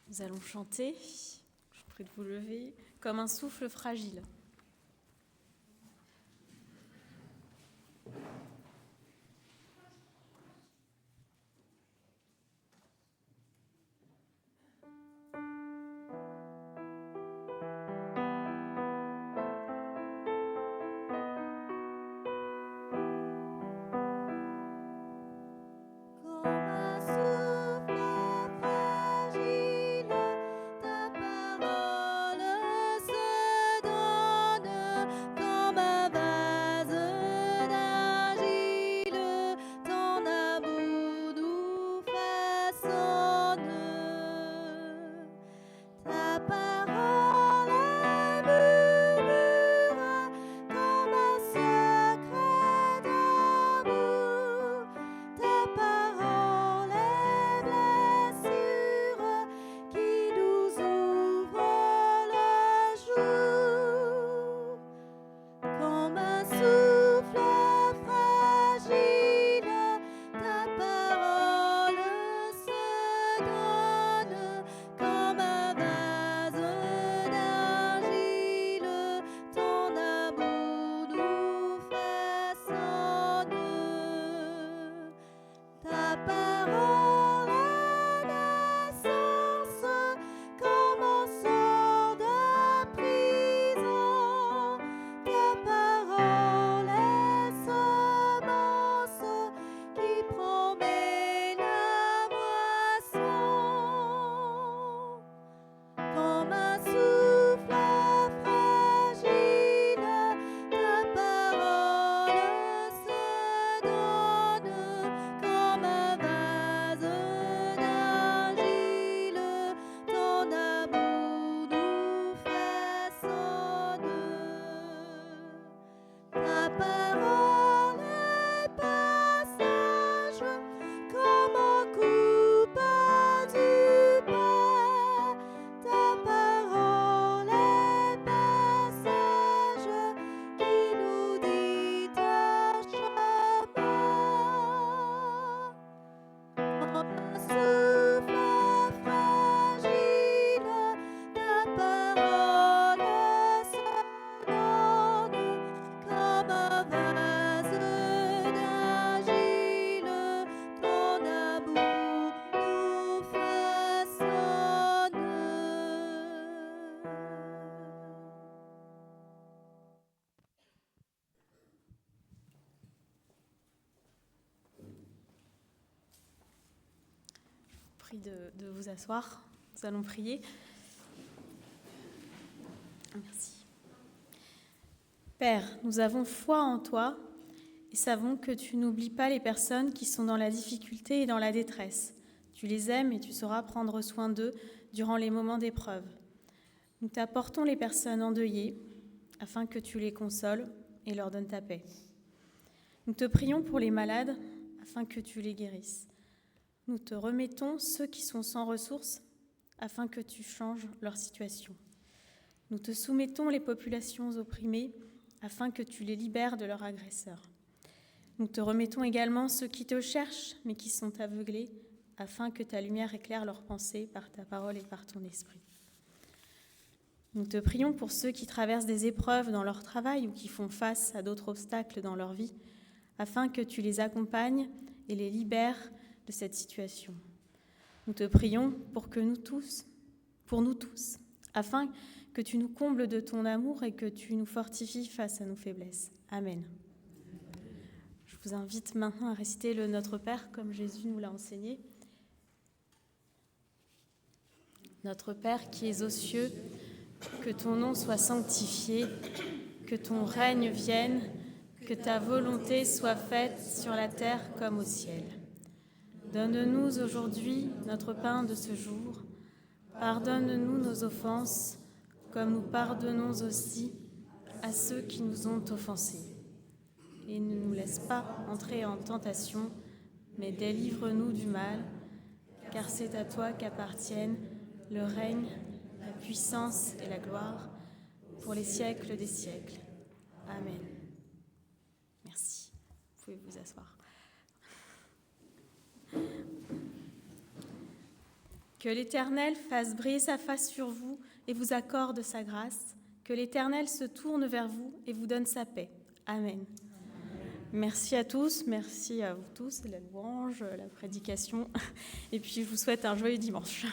Nous allons chanter, je vous prie de vous lever, comme un souffle fragile. De vous asseoir, nous allons prier. Merci. Père, nous avons foi en toi et savons que tu n'oublies pas les personnes qui sont dans la difficulté et dans la détresse. Tu les aimes et tu sauras prendre soin d'eux durant les moments d'épreuve. Nous t'apportons les personnes endeuillées afin que tu les consoles et leur donnes ta paix. Nous te prions pour les malades afin que tu les guérisses. Nous te remettons ceux qui sont sans ressources afin que tu changes leur situation. Nous te soumettons les populations opprimées afin que tu les libères de leurs agresseurs. Nous te remettons également ceux qui te cherchent mais qui sont aveuglés afin que ta lumière éclaire leurs pensées par ta parole et par ton esprit. Nous te prions pour ceux qui traversent des épreuves dans leur travail ou qui font face à d'autres obstacles dans leur vie afin que tu les accompagnes et les libères de cette situation. Nous te prions pour nous tous, afin que tu nous combles de ton amour et que tu nous fortifies face à nos faiblesses. Amen. Je vous invite maintenant à réciter le Notre Père comme Jésus nous l'a enseigné. Notre Père qui es aux cieux, que ton nom soit sanctifié, que ton règne vienne, que ta volonté soit faite sur la terre comme au ciel. Donne-nous aujourd'hui notre pain de ce jour. Pardonne-nous nos offenses, comme nous pardonnons aussi à ceux qui nous ont offensés. Et ne nous laisse pas entrer en tentation, mais délivre-nous du mal, car c'est à toi qu'appartiennent le règne, la puissance et la gloire, pour les siècles des siècles. Amen. Merci. Vous pouvez vous asseoir. Que l'Éternel fasse briller sa face sur vous et vous accorde sa grâce. Que l'Éternel se tourne vers vous et vous donne sa paix. Amen. Merci à tous, merci à vous tous, la louange, la prédication. Et puis je vous souhaite un joyeux dimanche.